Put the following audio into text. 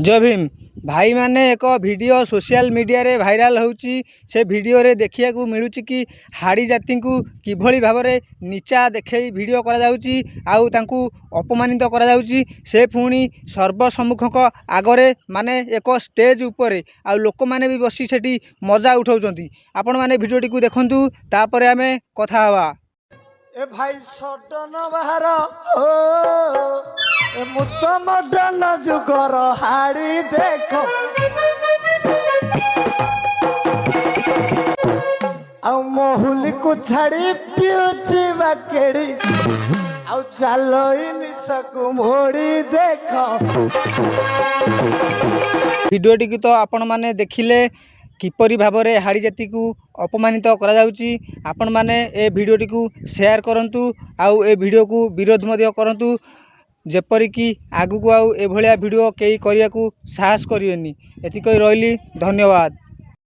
जय भीम भाई माने एक वीडियो सोशल मीडिया रे भाइराल होउची। से वीडियो रे देखिया को मिलुची कि हाड़ी जाति को किभली भाव में नीचा देखई वीडियो करा जाउची आउ तांकू अपमानित करा जाउची। से पुणी सर्वसम्मुखक आगरे माने एक स्टेज उपरे आउ लोक माने भी बसी सेठी मजा उठाउचंती। आपण माने वीडियो टी को देखंतु तापरे आमे कथा हवा। ए भाई सडन बाहर ए मुत मडन जुगर हाड़ी देख आउ महुली को छाड़ी पिउची बाकेड़ी आउ चालो निसकु मोड़ी देख। वीडियो टी तो आपण माने देखिले किपरि भाव में हाड़ी जाति को अपमानित करा जाउची। आपण माने ए वीडियो टी को शेयर करंतु आउ ए वीडियो को विरोध मध्य करंतु जेपरि कि आगु को आउ ए भलिया वीडियो केई करिया को साहस करिवेनी। एति कहि रहली धन्यवाद।